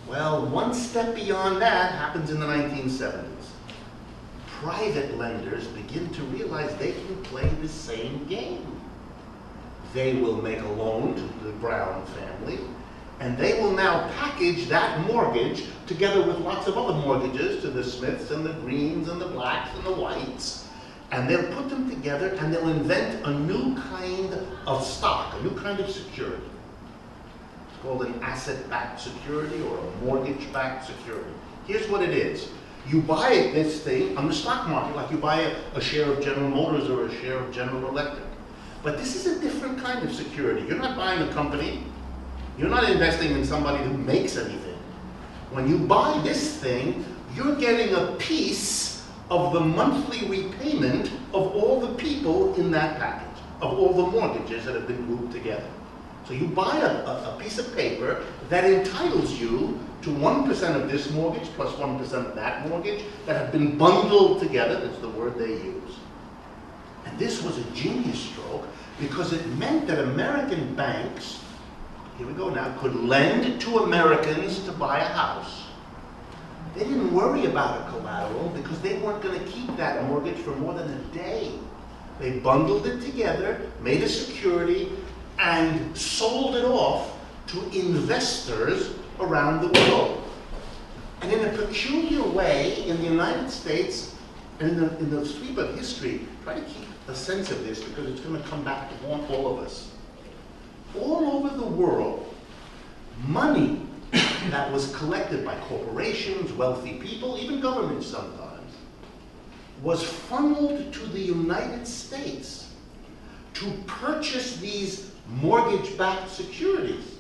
Well, one step beyond that happens in the 1970s. Private lenders begin to realize they can play the same game. They will make a loan to the Brown family, and they will now package that mortgage together with lots of other mortgages to the Smiths and the Greens and the Blacks and the Whites, and they'll put them together and they'll invent a new kind of stock, a new kind of security. It's called an asset-backed security or a mortgage-backed security. Here's what it is. You buy this thing on the stock market like you buy a share of General Motors or a share of General Electric. But this is a different kind of security. You're not buying a company. You're not investing in somebody who makes anything. When you buy this thing, you're getting a piece of the monthly repayment of all the people in that package, of all the mortgages that have been grouped together. So you buy a piece of paper that entitles you to 1% of this mortgage plus 1% of that mortgage that have been bundled together. That's the word they use. And this was a genius stroke because it meant that American banks, here we go now, could lend to Americans to buy a house. They didn't worry about a collateral because they weren't going to keep that mortgage for more than a day. They bundled it together, made a security, and sold it off to investors around the world. And in a peculiar way, in the United States, and in the sweep of history, try to keep a sense of this because it's going to come back to haunt all of us. All over the world, money that was collected by corporations, wealthy people, even governments sometimes, was funneled to the United States to purchase these mortgage-backed securities.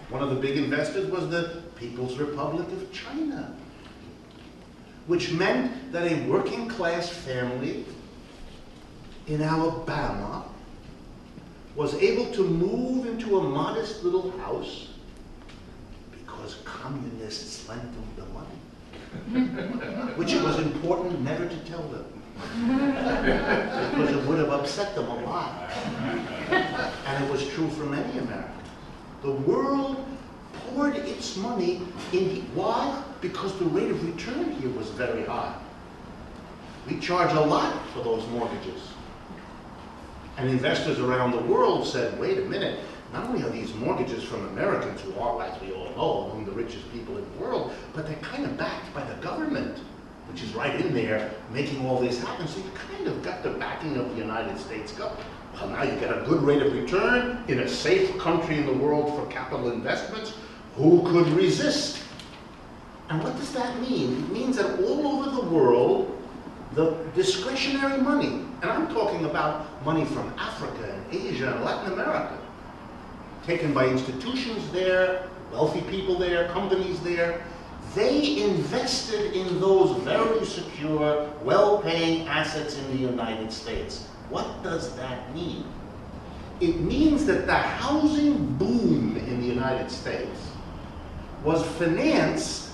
One of the big investors was the People's Republic of China, which meant that a working-class family in Alabama was able to move into a modest little house because communists lent them the money, which it was important never to tell them, because it would have upset them a lot. And it was true for many Americans. The world poured its money in. Why? Because the rate of return here was very high. We charge a lot for those mortgages. And investors around the world said, wait a minute, not only are these mortgages from Americans who are, as we all know, among the richest people in the world, but they're kind of backed by the government, which is right in there making all this happen. So you kind of got the backing of the United States government. Well, now you get a good rate of return in a safe country in the world for capital investments. Who could resist? And what does that mean? It means that all over the world, the discretionary money, and I'm talking about money from Africa and Asia and Latin America, taken by institutions there, wealthy people there, companies there, they invested in those very secure, well-paying assets in the United States. What does that mean? It means that the housing boom in the United States was financed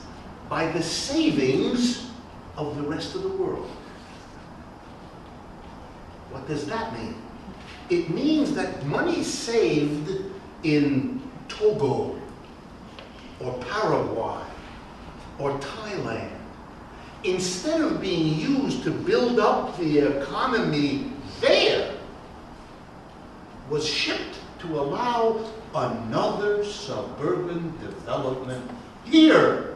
by the savings of the rest of the world. What does that mean? It means that money saved in Togo or Paraguay or Thailand, instead of being used to build up the economy there, was shipped to allow another suburban development here.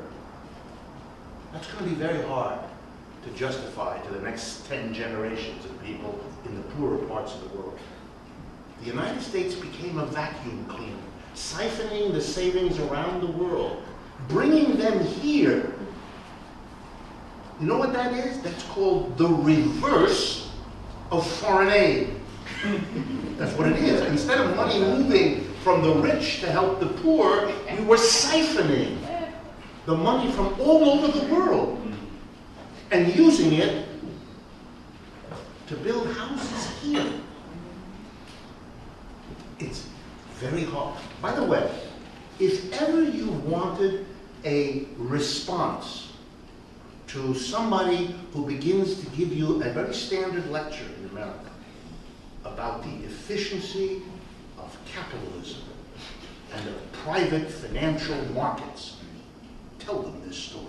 That's going to be very hard to justify to the next 10 generations of people in the poorer parts of the world. The United States became a vacuum cleaner, siphoning the savings around the world, bringing them here. You know what that is? That's called the reverse of foreign aid. That's what it is. Instead of money moving from the rich to help the poor, we were siphoning the money from all over the world and using it to build houses here. It's very hard. By the way, if ever you wanted a response to somebody who begins to give you a very standard lecture in America about the efficiency of capitalism, and of private financial markets tell them this story.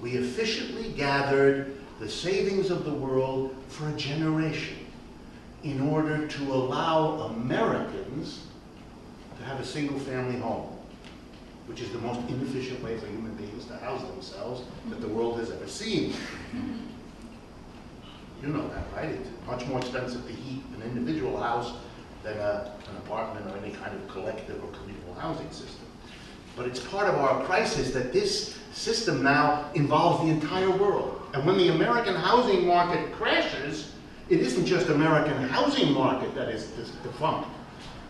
We efficiently gathered the savings of the world for a generation in order to allow Americans to have a single-family home, which is the most inefficient way for human beings to house themselves that the world has ever seen. You know that, right? It's much more expensive to heat an individual house than an apartment or any kind of collective or communal housing system. But it's part of our crisis that this system now involves the entire world. And when the American housing market crashes, it isn't just American housing market that is defunct.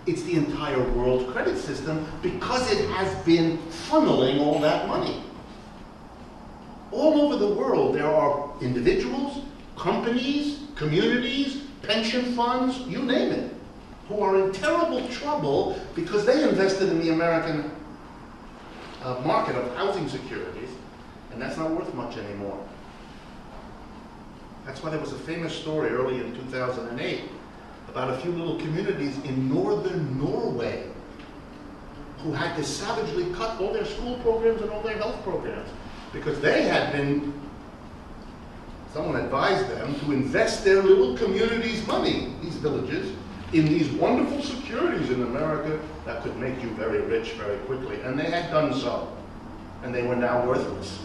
It's the entire world credit system because it has been funneling all that money. All over the world, there are individuals, companies, communities, pension funds, you name it, who are in terrible trouble because they invested in the American market of housing securities, and that's not worth much anymore. That's why there was a famous story early in 2008 about a few little communities in northern Norway who had to savagely cut all their school programs and all their health programs because they had been, someone advised them to invest their little community's money, these villages, in these wonderful securities in America that could make you very rich very quickly. And they had done so. And they were now worthless.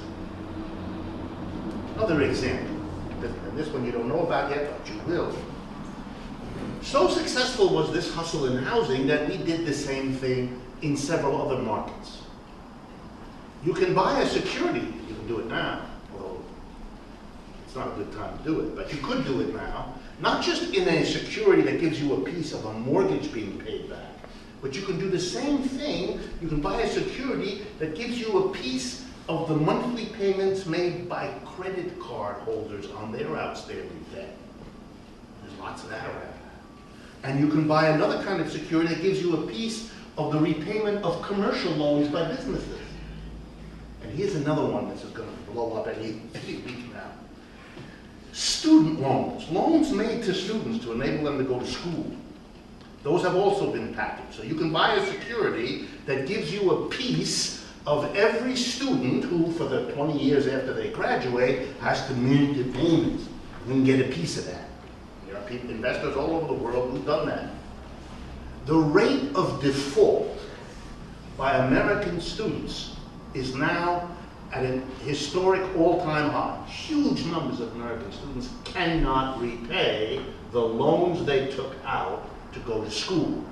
Another example, and this one you don't know about yet, but you will. So successful was this hustle in housing that we did the same thing in several other markets. You can buy a security, you can do it now, although it's not a good time to do it, but you could do it now, not just in a security that gives you a piece of a mortgage being paid back, but you can do the same thing, you can buy a security that gives you a piece of the monthly payments made by credit card holders on their outstanding debt. There's lots of that around. And you can buy another kind of security that gives you a piece of the repayment of commercial loans by businesses. And here's another one that's going to blow up any week now. Student loans, loans made to students to enable them to go to school. Those have also been packaged. So you can buy a security that gives you a piece of every student who, for the 20 years after they graduate, has to make the payments. You can get a piece of that. There are people, investors all over the world who've done that. The rate of default by American students is now at a historic all-time high. Huge numbers of American students cannot repay the loans they took out to go to school,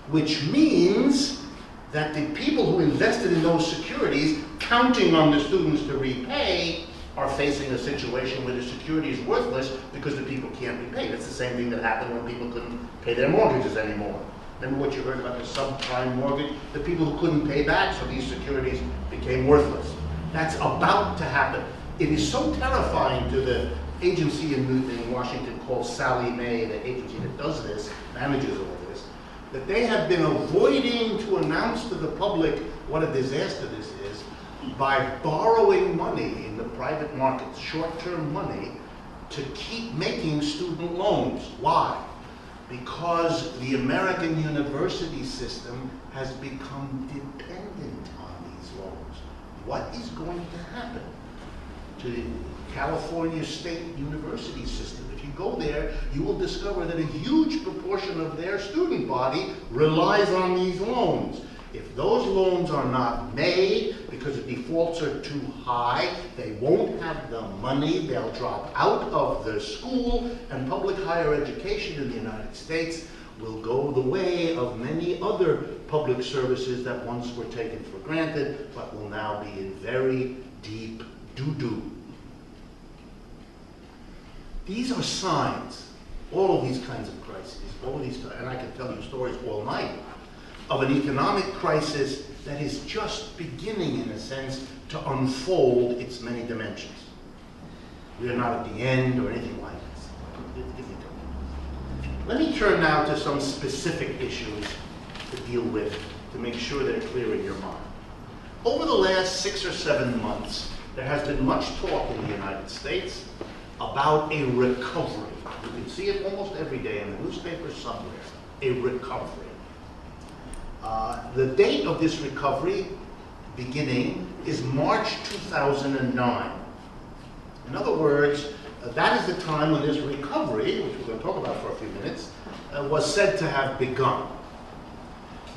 which means that the people who invested in those securities, counting on the students to repay, are facing a situation where the security is worthless because the people can't repay. That's the same thing that happened when people couldn't pay their mortgages anymore. Remember what you heard about the subprime mortgage? The people who couldn't pay back, so these securities became worthless. That's about to happen. It is so terrifying to the agency in Washington called Sallie Mae, the agency that does this, manages all this, that they have been avoiding to announce to the public what a disaster this is by borrowing money in the private markets, short-term money, to keep making student loans. Why? Because the American university system has become dependent on these loans. What is going to happen to the California State University system? If you go there, you will discover that a huge proportion of their student body relies on these loans. If those loans are not made because the defaults are too high, they won't have the money, they'll drop out of the school, and public higher education in the United States will go the way of many other public services that once were taken for granted, but will now be in very deep doo-doo. These are signs, all of these kinds of crises, all of these, and I can tell you stories all night, of an economic crisis that is just beginning, in a sense, to unfold its many dimensions. We are not at the end or anything like this. Let me turn now to some specific issues to deal with, to make sure they're clear in your mind. Over the last 6 or 7 months, there has been much talk in the United States about a recovery. You can see it almost every day in the newspaper somewhere, a recovery. The date of this recovery beginning is March 2009. In other words, that is the time when this recovery, which we're going to talk about for a few minutes, was said to have begun.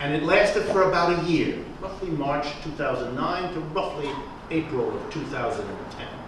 And it lasted for about a year, roughly March 2009 to roughly April of 2010.